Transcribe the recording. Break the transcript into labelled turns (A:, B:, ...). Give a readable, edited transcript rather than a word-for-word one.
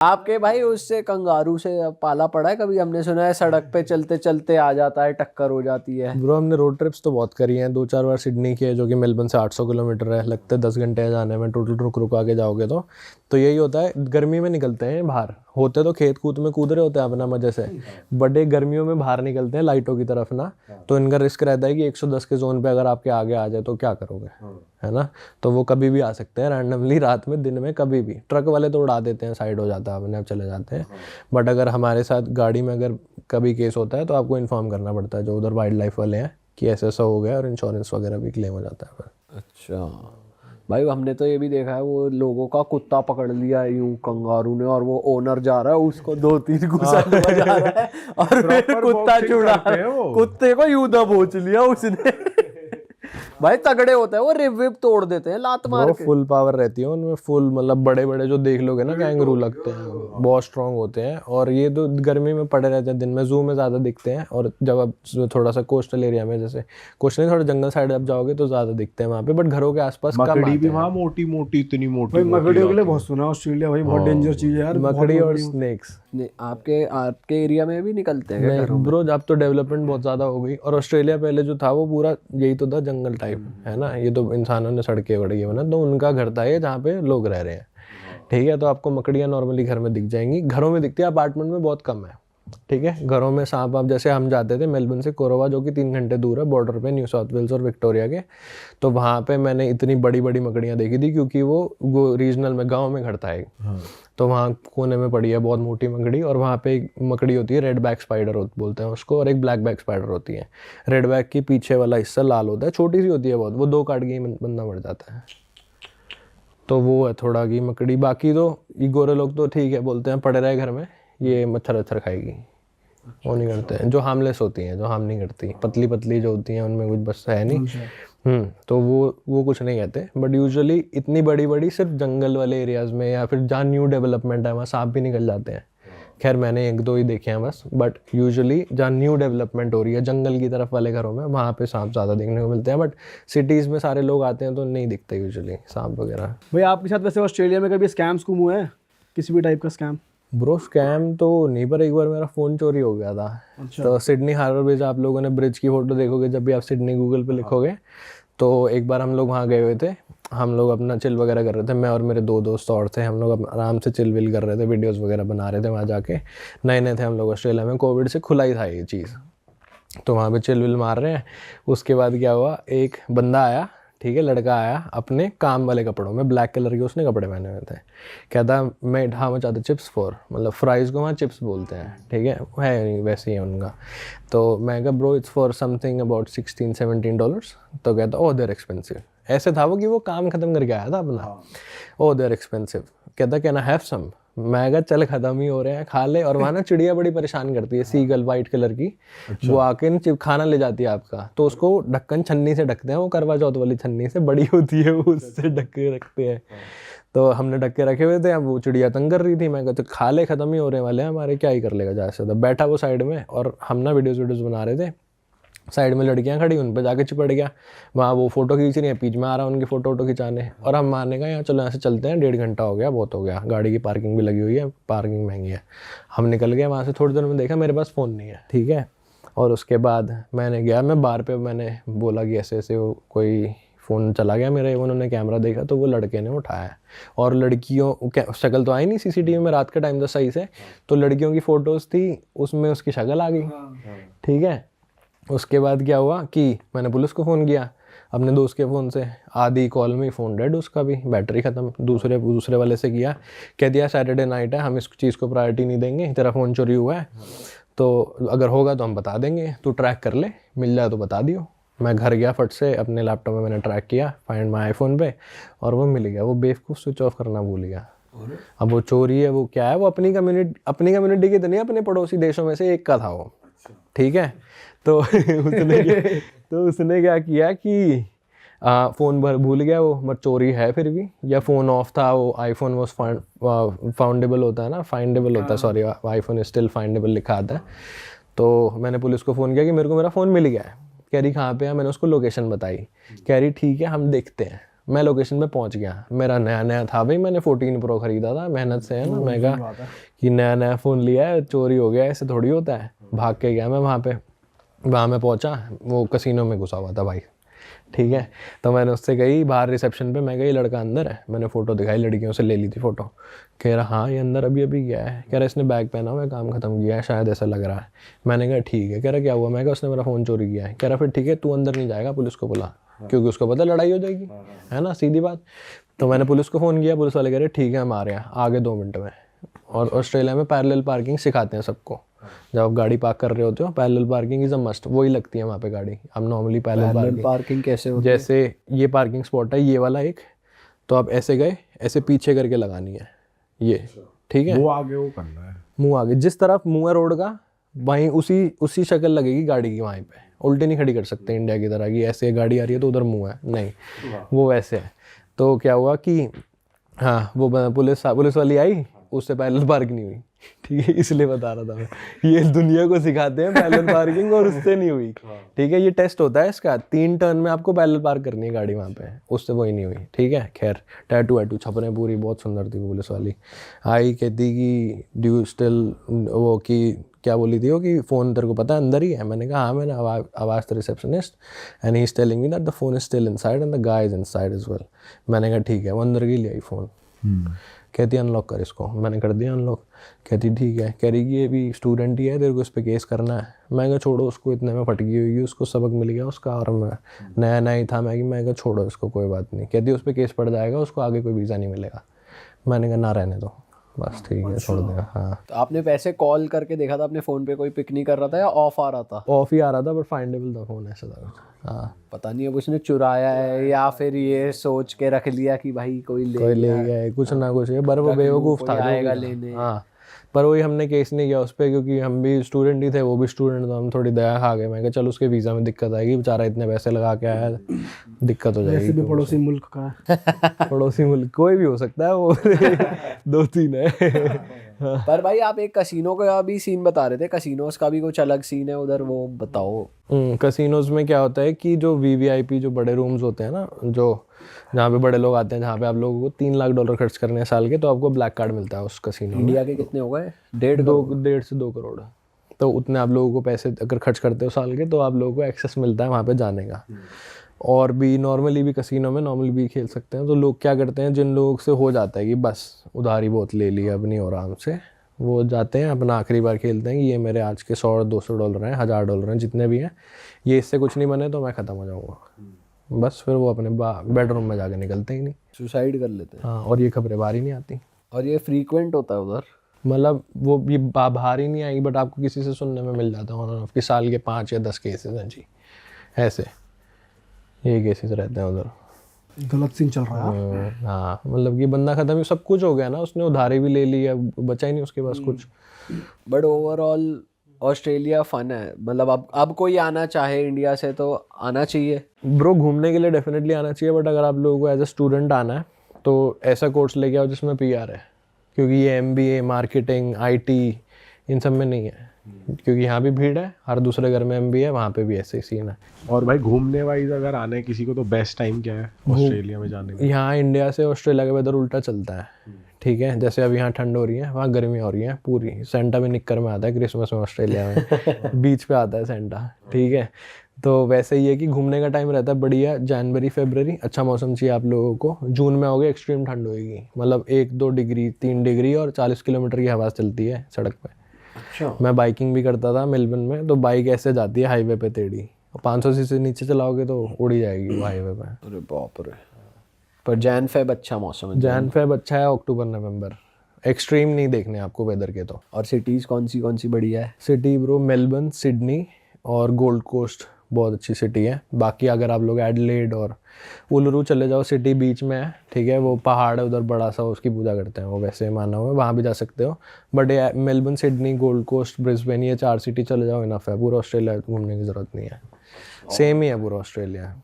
A: आपके भाई उससे कंगारू से पाला पड़ा है कभी? हमने सुना है सड़क पे चलते चलते आ जाता है, टक्कर हो जाती है।
B: ब्रो हमने रोड ट्रिप्स तो बहुत करी हैं, 2-4 बार सिडनी की है जो कि मेलबर्न से 800 किलोमीटर है, लगते 10 घंटे हैं जाने में टोटल, रुक रुक आके जाओगे तो यही होता है। गर्मी में निकलते हैं बाहर, होते तो खेत कूद में कूद रहे होते हैं अपना मजे से, बड़े गर्मियों में बाहर निकलते हैं लाइटों की तरफ ना, तो इनका रिस्क रहता है कि 110 के जोन पे अगर आपके आगे आ जाए तो क्या करोगे, है ना। तो वो कभी भी आ सकते हैं रैंडमली, रात में, दिन में, कभी भी। ट्रक वाले तो उड़ा देते हैं, साइड हो जाता है अपने आप चले जाते हैं, बट अगर हमारे साथ गाड़ी में अगर कभी केस होता है तो आपको इन्फॉर्म करना पड़ता है जो उधर वाइल्ड लाइफ वाले हैं कि ऐसा ऐसा हो गया, और इंश्योरेंस वगैरह भी क्लेम हो जाता है फिर।
A: अच्छा भाई, हमने तो ये भी देखा है वो लोगों का कुत्ता पकड़ लिया यूं कंगारू ने, और वो ओनर जा रहा है उसको 2-3 घुसा बजा रहा है और फिर कुत्ता छुड़ा, कुत्ते को यूं दबोच लिया उसने। भाई तगड़े होते हैं वो, रिब विब तोड़ देते हैं लात मार के।
B: फुल पावर रहती है उनमें, फुल मतलब बड़े बड़े जो देख लोगे ना कैंगरू लगते हैं, बहुत स्ट्रांग होते हैं। और ये तो गर्मी में पड़े रहते हैं, दिन में जू में ज़्यादा दिखते हैं, और जब आप थोड़ा सा कोस्टल एरिया में, जैसे कोस्टल थोड़ा जंगल साइड आप जाओगे तो ज़्यादा दिखते हैं वहाँ पे, बट घरों के आसपास कम
C: मकड़ी
B: आते
C: भी
B: हैं।
C: वहाँ मोटी मोटी, इतनी मोटी
D: भाई मकड़ियों के लिए
C: आती
D: बहुत सुना ऑस्ट्रेलिया, भाई बहुत डेंजर चीज है यार,
B: मकड़ी और स्नेक्स।
A: नहीं, आपके एरिया में भी निकलते हैं क्या
B: नहीं
A: घरों में?
B: ब्रो, अब तो डेवलपमेंट बहुत ज़्यादा हो गई, और ऑस्ट्रेलिया पहले जो था वो पूरा यही तो था, जंगल टाइप, है ना। ये तो इंसानों ने सड़कें वड़के बना, तो उनका घर था ये जहाँ पे लोग रह रहे हैं, ठीक है। तो आपको मकड़ियाँ नॉर्मली घर में दिख जाएंगी, घरों में दिखती है, अपार्टमेंट में बहुत कम है, ठीक है। घरों में सांप, आप जैसे हम जाते थे मेलबर्न से कोरोवा जो कि 3 घंटे दूर है बॉर्डर पे, न्यू साउथ वेल्स और विक्टोरिया के, तो वहाँ पे मैंने इतनी बड़ी बड़ी मकड़ियाँ देखी थी, क्योंकि वो रीजनल में गाँव में घर था एक, तो वहाँ कोने में पड़ी है बहुत मोटी मकड़ी, और वहाँ पे एक मकड़ी होती है रेड बैक स्पाइडर बोलते हैं उसको, और एक ब्लैक बैक स्पाइडर होती है। रेड बैक की पीछे वाला हिस्सा लाल होता है, छोटी सी होती है बहुत, वो 2 काट के ही बंदा मर जाता है। तो वो है थोड़ा की मकड़ी। बाकी तो ये गोरे लोग तो ठीक है बोलते हैं पड़े रहे घर में, ये मच्छर वच्छर खाएगी, वो नहीं करते हैं। जो हार्मलेस होती हैं, जो हार्म नहीं करती, पतली पतली जो होती हैं उनमें कुछ बस है नहीं। तो वो कुछ नहीं कहते, बट यूजुअली इतनी बड़ी बड़ी सिर्फ जंगल वाले एरियाज़ में, या फिर जहाँ न्यू डेवलपमेंट है वहाँ सांप भी निकल जाते हैं। खैर मैंने 1-2 ही देखे हैं बस, बट यूजुअली जहाँ न्यू डेवलपमेंट हो रही है जंगल की तरफ वाले घरों में, वहाँ पे सांप ज़्यादा देखने को मिलते हैं, बट सिटीज़ में सारे लोग आते हैं तो नहीं दिखते यूजुअली सांप वगैरह।
D: भाई आपके साथ वैसे ऑस्ट्रेलिया में कभी स्कैम्स हुए हैं, किसी भी टाइप का स्कैम?
B: ब्रो स्कैम तो नहीं, पर एक बार मेरा फ़ोन चोरी हो गया था।
D: अच्छा।
B: तो सिडनी हार्बर ब्रिज, आप लोगों ने ब्रिज की फ़ोटो देखोगे जब भी आप सिडनी गूगल पे लिखोगे, तो एक बार हम लोग वहाँ गए हुए थे, हम लोग अपना चिल वगैरह कर रहे थे, मैं और मेरे 2 दोस्त और थे, हम लोग आराम से चिल विल कर रहे थे, वीडियोस वगैरह बना रहे थे वहाँ जाके। नए नए थे हम लोग ऑस्ट्रेलिया में, कोविड से खुला ही था ये चीज़, तो वहाँ पे चिल विल मार रहे हैं। उसके बाद क्या हुआ, एक बंदा आया, ठीक है, लड़का आया अपने काम वाले कपड़ों में, ब्लैक कलर के उसने कपड़े पहने हुए थे, कहता मैं how much are the chips for, मतलब फ्राइज़ को वहाँ चिप्स बोलते हैं, ठीक है वैसे ही है उनका। तो मैं कहा bro it's for something about $16-17। तो कहता ओह देयर एक्सपेंसिव। ऐसे था वो कि वो काम ख़त्म करके आया था अपना, ओह देयर एक्सपेंसिव। कहता कैन आई हैव सम। मैं कहा चल ख़त्म ही हो रहे हैं, खा ले। और वहाँ ना चिड़िया बड़ी परेशान करती है, सीगल वाइट कलर की, वो आके खाना ले जाती है आपका, तो उसको ढक्कन छन्नी से ढकते हैं, वो करवा चौथ वाली छन्नी से बड़ी होती है वो, उससे ढक के रखते हैं। तो हमने ढक के रखे हुए थे, अब वो चिड़िया तंग कर रही थी, मैं कहता खा ले, ख़त्म ही हो रहे वाले हैं हमारे, क्या ही कर लेगा ज़्यादा से ज़्यादा। बैठा वो साइड में, और हम ना वीडियोज़ बना रहे थे, साइड में लड़कियां खड़ी, उन पर जाके चिपट गया। वहाँ वो फ़ोटो खींच रही है, बीच में आ रहा है उनकी फ़ोटो खिंचाने, और हम मारने का यहाँ चलो यहाँ से चलते हैं, 1.5 घंटा हो गया, बहुत हो गया, गाड़ी की पार्किंग भी लगी हुई है, पार्किंग महंगी है। हम निकल गए वहाँ से, थोड़ी देर में देखा मेरे पास फ़ोन नहीं है, ठीक है। और उसके बाद मैंने गया, मैं बार पे मैंने बोला कि ऐसे ऐसे कोई फ़ोन चला गया मेरे, उन्होंने कैमरा देखा तो वो लड़के ने उठाया, और लड़कियों शक्ल तो आई नहीं सीसीटीवी में, रात का टाइम था सही से, तो लड़कियों की फ़ोटोज़ थी उसमें उसकी शक्ल आ गई, ठीक है। उसके बाद क्या हुआ कि मैंने पुलिस को फ़ोन किया अपने दोस्त के फ़ोन से, आधी कॉल में ही फ़ोन डेड, उसका भी बैटरी ख़त्म। दूसरे वाले से किया, कह दिया सैटरडे नाइट है, हम इस चीज़ को प्रायोरिटी नहीं देंगे, तेरा फ़ोन चोरी हुआ है, तो अगर होगा तो हम बता देंगे, तू ट्रैक कर ले, मिल जाए तो बता दियो। मैं घर गया, फट से अपने लैपटॉप में मैंने ट्रैक किया, फाइंड माई आईफोन पे, और वो मिल गया। वो बेवकूफ़ स्विच ऑफ करना भूल गया। अब वो चोरी है, वो क्या है, वो अपनी कम्युनिटी की तो नहीं, अपने पड़ोसी देशों में से एक का था वो, ठीक है। तो उसने क्या किया कि फ़ोन भूल गया वो, मत चोरी है फिर भी, या फ़ोन ऑफ था, वो आईफोन वॉज फाउंडेबल होता है ना, फाइंडेबल होता है, सॉरी आईफोन इज स्टिल फाइंडेबल लिखा आता है। तो मैंने पुलिस को फ़ोन किया कि मेरे को मेरा फ़ोन मिल गया है। कह रही कहाँ पे है, मैंने उसको लोकेशन बताई, कह रही ठीक है हम देखते हैं। मैं लोकेशन पे पहुंच गया, मेरा नया नया था भाई, मैंने 14 प्रो खरीदा था मेहनत से, है ना। मैं कहा कि नया नया फ़ोन लिया है, चोरी हो गया, ऐसे थोड़ी होता है। भाग के गया मैं वहाँ पे, वहाँ मैं पहुँचा, वो कसिनो में घुसा हुआ था भाई, ठीक है। तो मैंने उससे कही बाहर रिसेप्शन पे, मैं कही लड़का अंदर है, मैंने फ़ोटो दिखाई, लड़कियों से ले ली थी फ़ोटो। कह रहा हाँ ये अंदर अभी अभी गया है। कह रहा इसने बैग पहना हुआ है, काम ख़त्म किया है शायद, ऐसा लग रहा है। मैंने कहा ठीक है। कह रहा क्या हुआ? मैं कहा उसने मेरा फ़ोन चोरी किया है। कह रहा फिर ठीक है, तू अंदर नहीं जाएगा, पुलिस को बुला, क्योंकि उसको पता लड़ाई हो जाएगी, है ना, सीधी बात। तो मैंने पुलिस को फ़ोन किया, पुलिस वाले कह रहे ठीक है हम आ रहे हैं, आगे 2 मिनट में। और ऑस्ट्रेलिया में पैरेलल पार्किंग सिखाते हैं सबको, जब आप गाड़ी पार्क कर रहे होते हो, parallel parking is a must, वही लगती है वहाँ पे गाड़ी। अब नॉर्मली पैरेलल
A: पार्किंग कैसे होती है?
B: जैसे ये पार्किंग स्पॉट है, ये वाला एक, तो आप ऐसे गए, ऐसे पीछे करके लगानी है ये, ठीक है।
C: वो आगे वो करना है,
B: मुंह आगे, जिस तरफ मुंह है रोड का, वहीं उसी शक्ल लगेगी गाड़ी की वहीं पे। उल्टी नहीं खड़ी कर सकते इंडिया की तरह कि ऐसे गाड़ी आ रही है तो उधर मुंह है, नहीं, वो वैसे है। तो क्या हुआ कि हाँ, वो पुलिस वाली आई, उससे पैरेलल पार्क नहीं हुई, ठीक है, इसलिए बता रहा था मैं, ये दुनिया को सिखाते हैं पैरेलल पार्किंग, और उससे नहीं हुई, ठीक है। ये टेस्ट होता है इसका, 3 टर्न में आपको पैरेलल पार्क करनी है गाड़ी वहाँ पे, उससे वही नहीं हुई, ठीक है। खैर टैटू छप रहे पूरी, बहुत सुंदर थी वो पुलिस वाली। आई कहती कि डू स्टिल, वो कि क्या बोली थी वो कि फ़ोन तेरे को पता है अंदर ही है? मैंने कहा हाँ, मैंने आवाज़ the receptionist and he is telling me that the phone is still inside and the guy is inside as well. मैंने कहा ठीक है, वो अंदर की ले आई फ़ोन। कहती अनलॉक कर इसको, मैंने कर दिया अनलॉक। कहती ठीक है। कह रही कि ये भी स्टूडेंट ही है, तेरे को इस पर केस करना है। मैं कहा छोड़ो उसको, इतने में फट गई हुई, उसको सबक मिल गया उसका, और मैं नया नया ही था मैं कहा छोड़ो इसको, कोई बात नहीं। कहती उस पर केस पड़ जाएगा, उसको आगे कोई वीज़ा नहीं मिलेगा। मैंने कहा ना रहने दो, बस ठीक है, छोड़ देगा। हाँ,
A: तो आपने वैसे कॉल करके देखा था अपने फ़ोन पे कोई पिक नहीं कर रहा था या ऑफ आ रहा था?
B: ऑफ ही आ रहा था, पर फाइंडेबल था फ़ोन, ऐसा था। हाँ,
A: पता नहीं अब उसने चुराया है या फिर ये सोच के रख लिया कि भाई कोई ले
B: गया है, कुछ ना कुछ है, पर वो बेवकूफ़ था,
A: आएगा लेने।
B: हाँ, पर वही हमने केस नहीं किया उस पर, क्योंकि हम भी स्टूडेंट ही थे, वो भी स्टूडेंट, तो हम थोड़ी दया खा गए। मैं कहा चल उसके वीज़ा में दिक्कत आएगी, बेचारा इतने पैसे लगा के आया, दिक्कत हो जाएगी।
D: भी पड़ोसी मुल्क का है।
B: पड़ोसी मुल्क कोई भी हो सकता है वो 2-3 है।
A: पर भाई आप एक कसिनो का भी सीन बता रहे थे, कसिनोस का भी कुछ अलग सीन है उधर, वो बताओ।
B: कसिनोज में क्या होता है कि जो VVIP जो बड़े रूम्स होते हैं ना, जो जहाँ पे बड़े लोग आते हैं, जहाँ पे आप लोगों को $3 लाख खर्च करने हैं साल के, तो आपको ब्लैक कार्ड मिलता है उस कसिनो में।
A: इंडिया के कितने हो गए?
B: 1.5 से 2 करोड़। तो उतने आप लोगों को पैसे अगर खर्च करते हो साल के, तो आप लोगों को एक्सेस मिलता है वहाँ पे जाने का। और भी नॉर्मली भी कसिनो में नॉर्मली भी खेल सकते हैं। तो लोग क्या करते हैं, जिन लोगों से हो जाता है कि बस उधारी बहुत ले ली अब नहीं हो आराम से, वो जाते हैं अपना आखिरी बार खेलते हैं कि ये मेरे आज के $100-200 हैं, $1000 हैं, जितने भी हैं, ये इससे कुछ नहीं बने तो मैं ख़त्म हो जाऊँगा। बस फिर वो अपने बेडरूम में जाके निकलते ही नहीं,
A: सुसाइड कर लेते हैं।
B: हाँ, और ये खबरें बाहर ही नहीं आती।
A: और ये फ्रीक्वेंट होता है उधर?
B: मतलब वो ये बाहर ही नहीं आएगी, बट आपको किसी से सुनने में मिल जाता है कि साल के 5 या 10 केसेस हैं जी, ऐसे ये केसेस रहते हैं उधर।
D: गलत सीन चल रहा है।
B: हाँ, मतलब कि बंदा ख़त्म ही, सब कुछ हो गया ना, उसने उधारी भी ले ली, अब बचा ही नहीं उसके पास कुछ।
A: बट ओवरऑल ऑस्ट्रेलिया फन है, मतलब अब कोई आना चाहे इंडिया से तो आना चाहिए
B: ब्रो, घूमने के लिए डेफिनेटली आना चाहिए, बट अगर आप लोगों को एज ए स्टूडेंट आना है तो ऐसा कोर्स लेके आओ जिसमें PR है, क्योंकि ये MBA, मार्केटिंग, IT इन सब में नहीं है, क्योंकि यहाँ भी भीड़ है, हर दूसरे घर में MBA है, वहाँ पे भी ऐसे ही सीन है।
C: और भाई घूमने वाइज अगर आना है किसी को तो बेस्ट टाइम क्या है ऑस्ट्रेलिया में जाने का?
B: यहाँ इंडिया से ऑस्ट्रेलिया का वेदर उल्टा चलता है, ठीक है। जैसे अब यहाँ ठंड हो रही है, वहाँ गर्मी हो रही है पूरी। सेंटा भी निक्कर में आता है क्रिसमस में ऑस्ट्रेलिया में बीच पे आता है सेंटा, ठीक है। तो वैसे ही है कि घूमने का टाइम रहता है बढ़िया, जनवरी फरवरी, अच्छा मौसम चाहिए आप लोगों को। जून में होगे एक्सट्रीम ठंड होगी, मतलब 1-2 डिग्री 3 डिग्री, और 40 किलोमीटर की हवा चलती है सड़क पे।
A: अच्छा।
B: मैं बाइकिंग भी करता था मेलबर्न में, तो बाइक ऐसे जाती है हाईवे पे टेढ़ी, 500 cc से नीचे चलाओगे तो उड़ ही जाएगी वो हाईवे पे।
A: अरे बाप रे। पर जैन फेब अच्छा मौसम है?
B: जैन फेब अच्छा है, अक्टूबर नवंबर एक्सट्रीम नहीं देखने आपको वेदर के। तो
A: और सिटीज़ कौन सी बढ़िया है?
B: सिटी ब्रो मेलबर्न, सिडनी और गोल्ड कोस्ट बहुत अच्छी सिटी है। बाकी अगर आप लोग एडलेड और उलरू चले जाओ, सिटी बीच में है, ठीक है, वो पहाड़ है उधर बड़ा सा, उसकी पूजा करते हैं वो, वैसे माना हुआ है, वहाँ भी जा सकते हो। बट ये Melbourne, Sydney, Gold Coast, Brisbane, ये 4 सिटी चले जाओ इनफ है, पूरा ऑस्ट्रेलिया घूमने की ज़रूरत नहीं है, सेम ही है पूरा ऑस्ट्रेलिया।